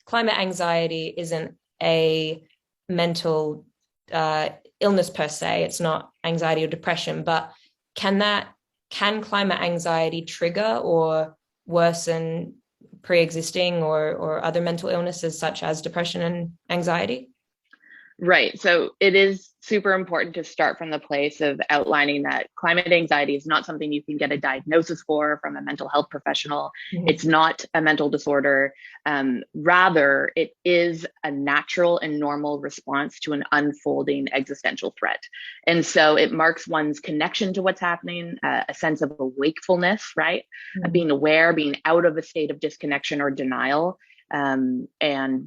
climate anxiety isn't a mental illness per se. It's not anxiety or depression, but can climate anxiety trigger or worsen pre-existing or other mental illnesses such as depression and anxiety? Right. So it is super important to start from the place of outlining that climate anxiety is not something you can get a diagnosis for from a mental health professional. Mm-hmm. It's not a mental disorder. Rather, it is a natural and normal response to an unfolding existential threat. And so it marks one's connection to what's happening, a sense of wakefulness, right? Mm-hmm. Being aware, being out of a state of disconnection or denial, and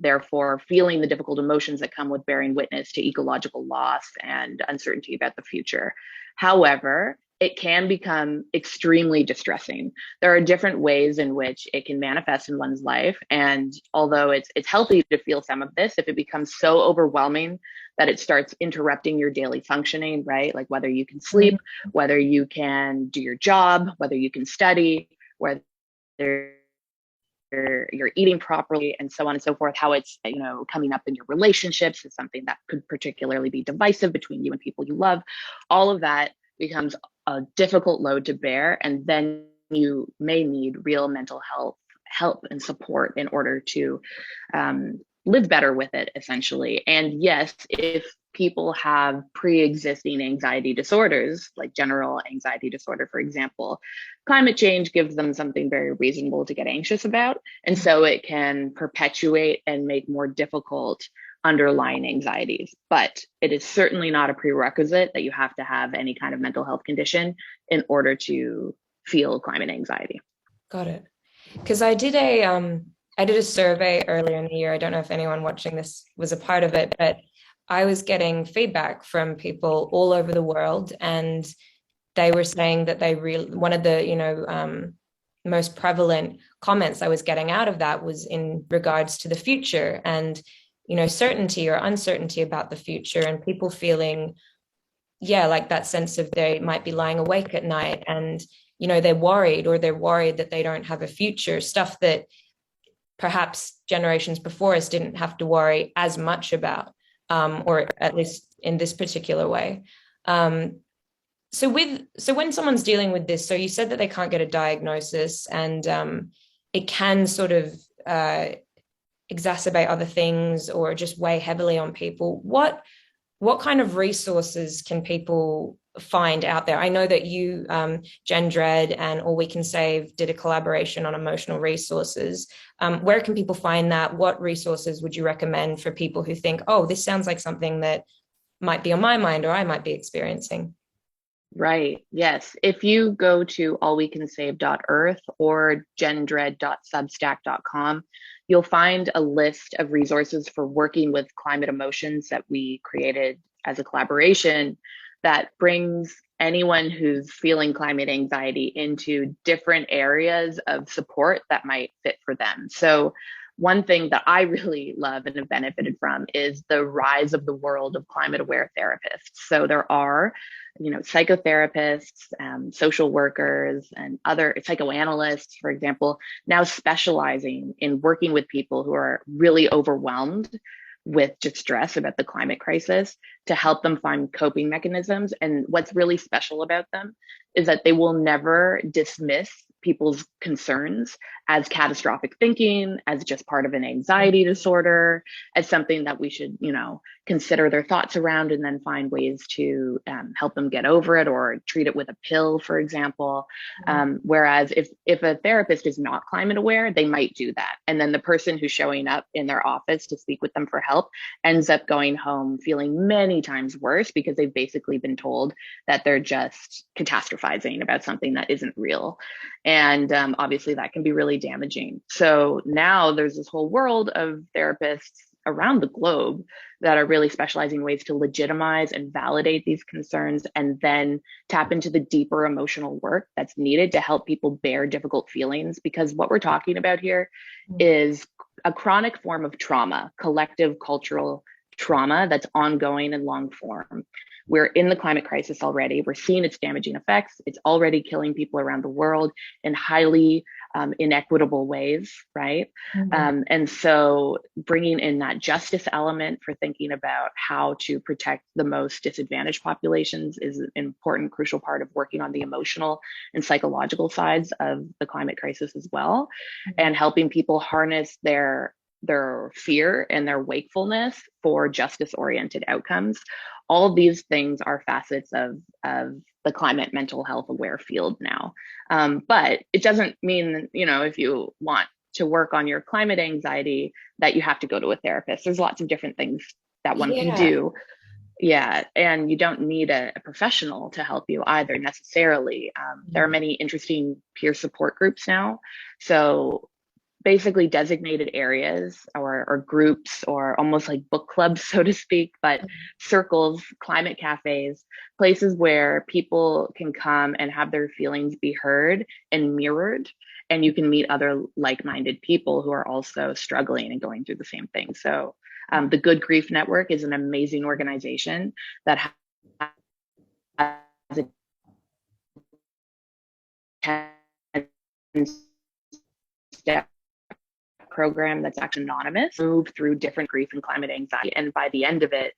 therefore feeling the difficult emotions that come with bearing witness to ecological loss and uncertainty about the future. However, it can become extremely distressing. There are different ways in which it can manifest in one's life. And although it's healthy to feel some of this, if it becomes so overwhelming that it starts interrupting your daily functioning, right? Like whether you can sleep, whether you can do your job, whether you can study, whether you're eating properly, and so on and so forth, how it's coming up in your relationships is something that could particularly be divisive between you and people you love. All of that becomes a difficult load to bear, and then you may need real mental health help and support in order to live better with it, essentially. And yes, if people have pre-existing anxiety disorders, like general anxiety disorder, for example, climate change gives them something very reasonable to get anxious about. And so it can perpetuate and make more difficult underlying anxieties. But it is certainly not a prerequisite that you have to have any kind of mental health condition in order to feel climate anxiety. Got it. Because I did a survey earlier in the year. I don't know if anyone watching this was a part of it, but I was getting feedback from people all over the world, and they were saying that they really one of the most prevalent comments I was getting out of that was in regards to the future and certainty or uncertainty about the future, and people feeling like that sense of they might be lying awake at night and they're worried that they don't have a future, stuff that perhaps generations before us didn't have to worry as much about, or at least in this particular way. So when someone's dealing with this, so you said that they can't get a diagnosis, and it can sort of exacerbate other things or just weigh heavily on people. What kind of resources can people find out there? I know that you, Gen Dread and All We Can Save did a collaboration on emotional resources. Where can people find that? What resources would you recommend for people who think, oh, this sounds like something that might be on my mind or I might be experiencing? Right. Yes. If you go to allwecansave.earth or gendread.substack.com, you'll find a list of resources for working with climate emotions that we created as a collaboration that brings anyone who's feeling climate anxiety into different areas of support that might fit for them. So one thing that I really love and have benefited from is the rise of the world of climate aware therapists. So there are, psychotherapists, social workers, and other psychoanalysts, for example, now specializing in working with people who are really overwhelmed with just stress about the climate crisis to help them find coping mechanisms. And what's really special about them is that they will never dismiss people's concerns as catastrophic thinking, as just part of an anxiety disorder, as something that we should, consider their thoughts around and then find ways to help them get over it or treat it with a pill, for example. Whereas if a therapist is not climate aware, they might do that. And then the person who's showing up in their office to speak with them for help ends up going home feeling many times worse because they've basically been told that they're just catastrophizing about something that isn't real. And obviously that can be really damaging. So now there's this whole world of therapists around the globe that are really specializing in ways to legitimize and validate these concerns and then tap into the deeper emotional work that's needed to help people bear difficult feelings. Because what we're talking about here is a chronic form of trauma, collective cultural trauma that's ongoing and long form. We're in the climate crisis already. We're seeing its damaging effects. It's already killing people around the world in highly inequitable ways, right? And so bringing in that justice element for thinking about how to protect the most disadvantaged populations is an important, crucial part of working on the emotional and psychological sides of the climate crisis as well, and helping people harness their fear and their wakefulness for justice-oriented outcomes. All of these things are facets of the climate mental health aware field now. But it doesn't mean, if you want to work on your climate anxiety, that you have to go to a therapist. There's lots of different things that one can do. Yeah, and you don't need a professional to help you either necessarily. There are many interesting peer support groups now. So basically designated areas or groups or almost like book clubs, so to speak, but circles, climate cafes, places where people can come and have their feelings be heard and mirrored. And you can meet other like-minded people who are also struggling and going through the same thing. So the Good Grief Network is an amazing organization that has a 10-step program that's actually anonymous, move through different grief and climate anxiety. And by the end of it,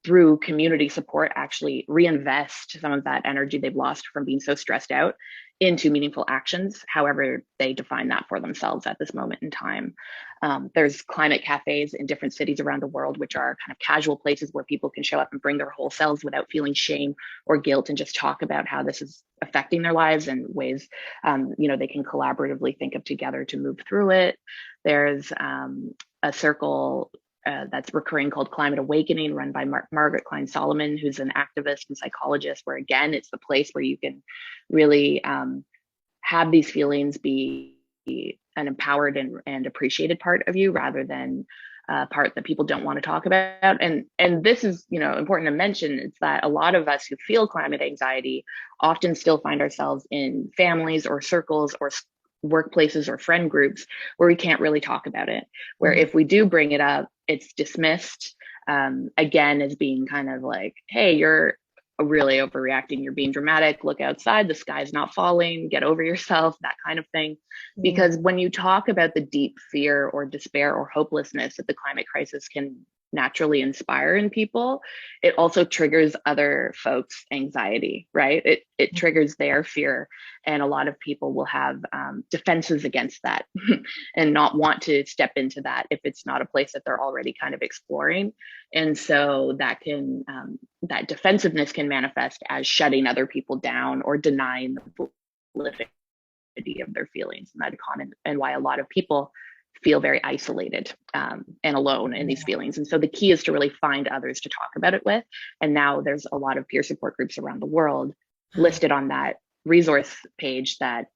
through community support, actually reinvest some of that energy they've lost from being so stressed out into meaningful actions, however they define that for themselves at this moment in time. There's climate cafes in different cities around the world, which are kind of casual places where people can show up and bring their whole selves without feeling shame or guilt, and just talk about how this is affecting their lives and ways they can collaboratively think of together to move through it. There's a circle that's recurring called Climate Awakening, run by Margaret Klein Solomon, who's an activist and psychologist, where again, it's the place where you can really have these feelings be an empowered and appreciated part of you, rather than a part that people don't want to talk about. And this is, important to mention, it's that a lot of us who feel climate anxiety often still find ourselves in families or circles or workplaces or friend groups where we can't really talk about it, where if we do bring it up, it's dismissed again as being kind of like, hey, you're really overreacting, you're being dramatic, look outside, the sky's not falling, get over yourself, that kind of thing. Because when you talk about the deep fear or despair or hopelessness that the climate crisis can naturally inspire in people, it also triggers other folks' anxiety, right? It triggers their fear, and a lot of people will have defenses against that and not want to step into that if it's not a place that they're already kind of exploring. And so that can that defensiveness can manifest as shutting other people down or denying the validity of their feelings, and that's common, and why a lot of people feel very isolated and alone in these feelings. And so the key is to really find others to talk about it with. And now there's a lot of peer support groups around the world listed on that resource page that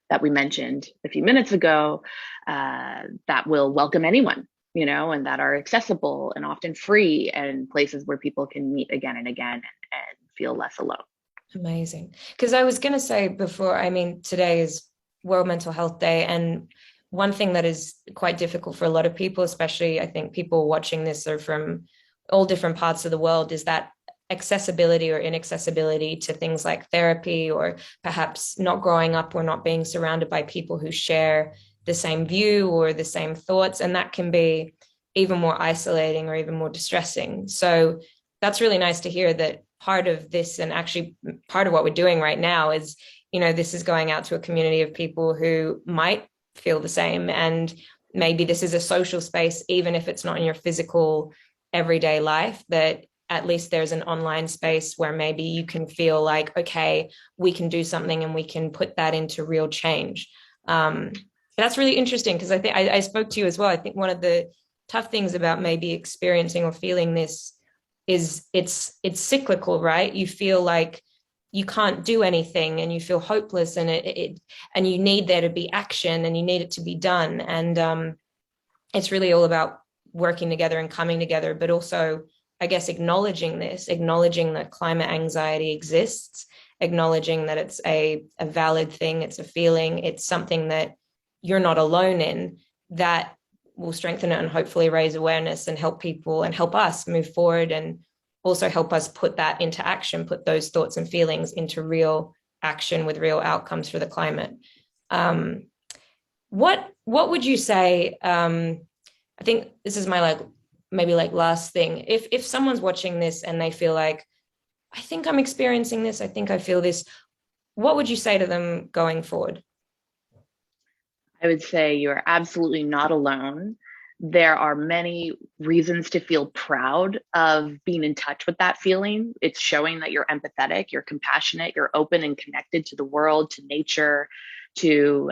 that we mentioned a few minutes ago, that will welcome anyone, and that are accessible and often free, and places where people can meet again and again and feel less alone. Amazing. Because I was going to say before, today is World Mental Health Day, and one thing that is quite difficult for a lot of people, especially I think people watching this are from all different parts of the world, is that accessibility or inaccessibility to things like therapy, or perhaps not growing up or not being surrounded by people who share the same view or the same thoughts. And that can be even more isolating or even more distressing. So that's really nice to hear that part of this, and actually part of what we're doing right now, is, this is going out to a community of people who might feel the same. And maybe this is a social space, even if it's not in your physical everyday life, that at least there's an online space where maybe you can feel like, okay, we can do something and we can put that into real change. That's really interesting, because I think I spoke to you as well. I think one of the tough things about maybe experiencing or feeling this is it's cyclical, right? You feel like you can't do anything and you feel hopeless, and and you need there to be action and you need it to be done. And it's really all about working together and coming together, but also, I guess, acknowledging that climate anxiety exists, acknowledging that it's a valid thing, it's a feeling, it's something that you're not alone in, that will strengthen it and hopefully raise awareness and help people and help us move forward, and also help us put that into action, put those thoughts and feelings into real action with real outcomes for the climate. what would you say? I think this is my like maybe like last thing. If someone's watching this and they feel like, I think I'm experiencing this, I think I feel this, what would you say to them going forward? I would say you're absolutely not alone. There are many reasons to feel proud of being in touch with that feeling. It's showing that you're empathetic, you're compassionate, you're open and connected to the world, to nature, to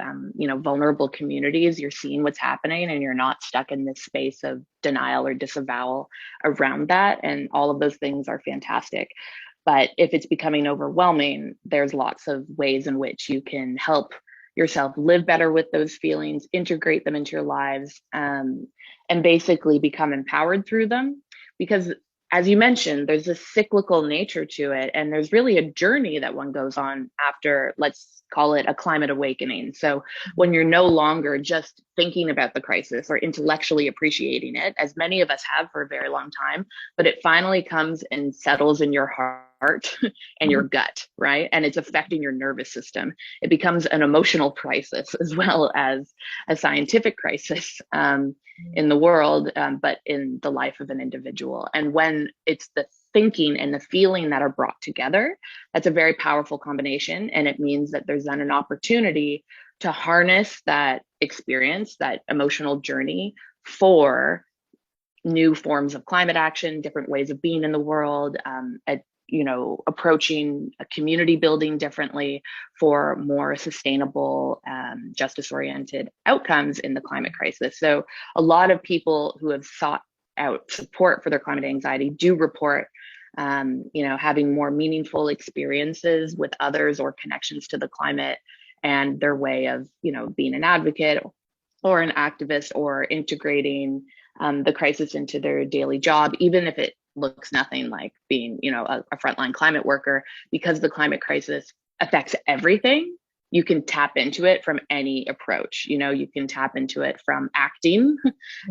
vulnerable communities. You're seeing what's happening, and you're not stuck in this space of denial or disavowal around that. And all of those things are fantastic. But if it's becoming overwhelming, there's lots of ways in which you can help yourself live better with those feelings, integrate them into your lives, and basically become empowered through them. Because, as you mentioned, there's a cyclical nature to it, and there's really a journey that one goes on after, let's call it a climate awakening. So, when you're no longer just thinking about the crisis or intellectually appreciating it, as many of us have for a very long time, but it finally comes and settles in your heart and your gut, right? And it's affecting your nervous system. It becomes an emotional crisis as well as a scientific crisis in the world, but in the life of an individual. And when it's the thinking and the feeling that are brought together, that's a very powerful combination. And it means that there's then an opportunity to harness that experience, that emotional journey for new forms of climate action, different ways of being in the world, approaching a community building differently for more sustainable, justice-oriented outcomes in the climate crisis. So a lot of people who have sought out support for their climate anxiety do report having more meaningful experiences with others or connections to the climate and their way of, being an advocate or an activist or integrating the crisis into their daily job, even if it looks nothing like being, a frontline climate worker, because the climate crisis affects everything. You can tap into it from any approach. You can tap into it from acting,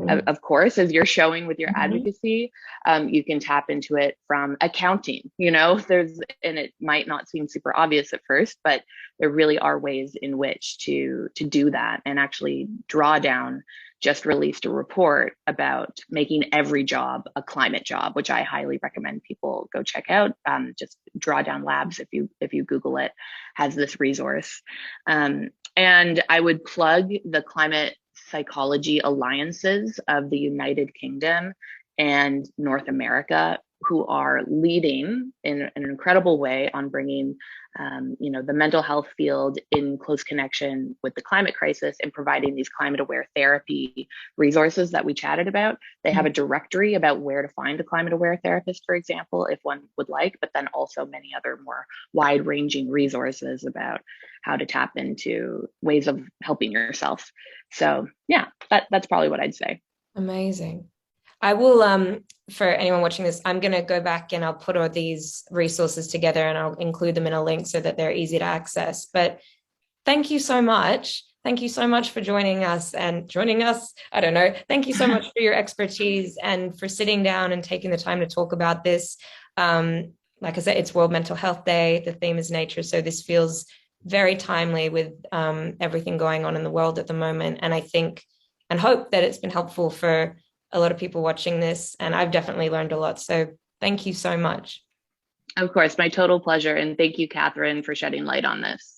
of course, as you're showing with your advocacy. You can tap into it from accounting. And it might not seem super obvious at first, but there really are ways in which to do that and actually draw down. Just released a report about making every job a climate job, which I highly recommend people go check out. Just Drawdown Labs, if you Google it, has this resource. And I would plug the climate psychology alliances of the United Kingdom and North America, who are leading in an incredible way on bringing the mental health field in close connection with the climate crisis and providing these climate aware therapy resources that we chatted about. They have a directory about where to find a climate aware therapist, for example, if one would like, but then also many other more wide ranging resources about how to tap into ways of helping yourself. So yeah, that's probably what I'd say. Amazing. I will, for anyone watching this, I'm going to go back and I'll put all these resources together and I'll include them in a link so that they're easy to access. But thank you so much. Thank you so much for joining us and joining us. I don't know. Thank you so much for your expertise and for sitting down and taking the time to talk about this. Like I said, it's World Mental Health Day. The theme is nature. So this feels very timely with everything going on in the world at the moment. And I think and hope that it's been helpful for a lot of people watching this. And I've definitely learned a lot. So thank you so much. Of course, my total pleasure. And thank you, Katherine, for shedding light on this.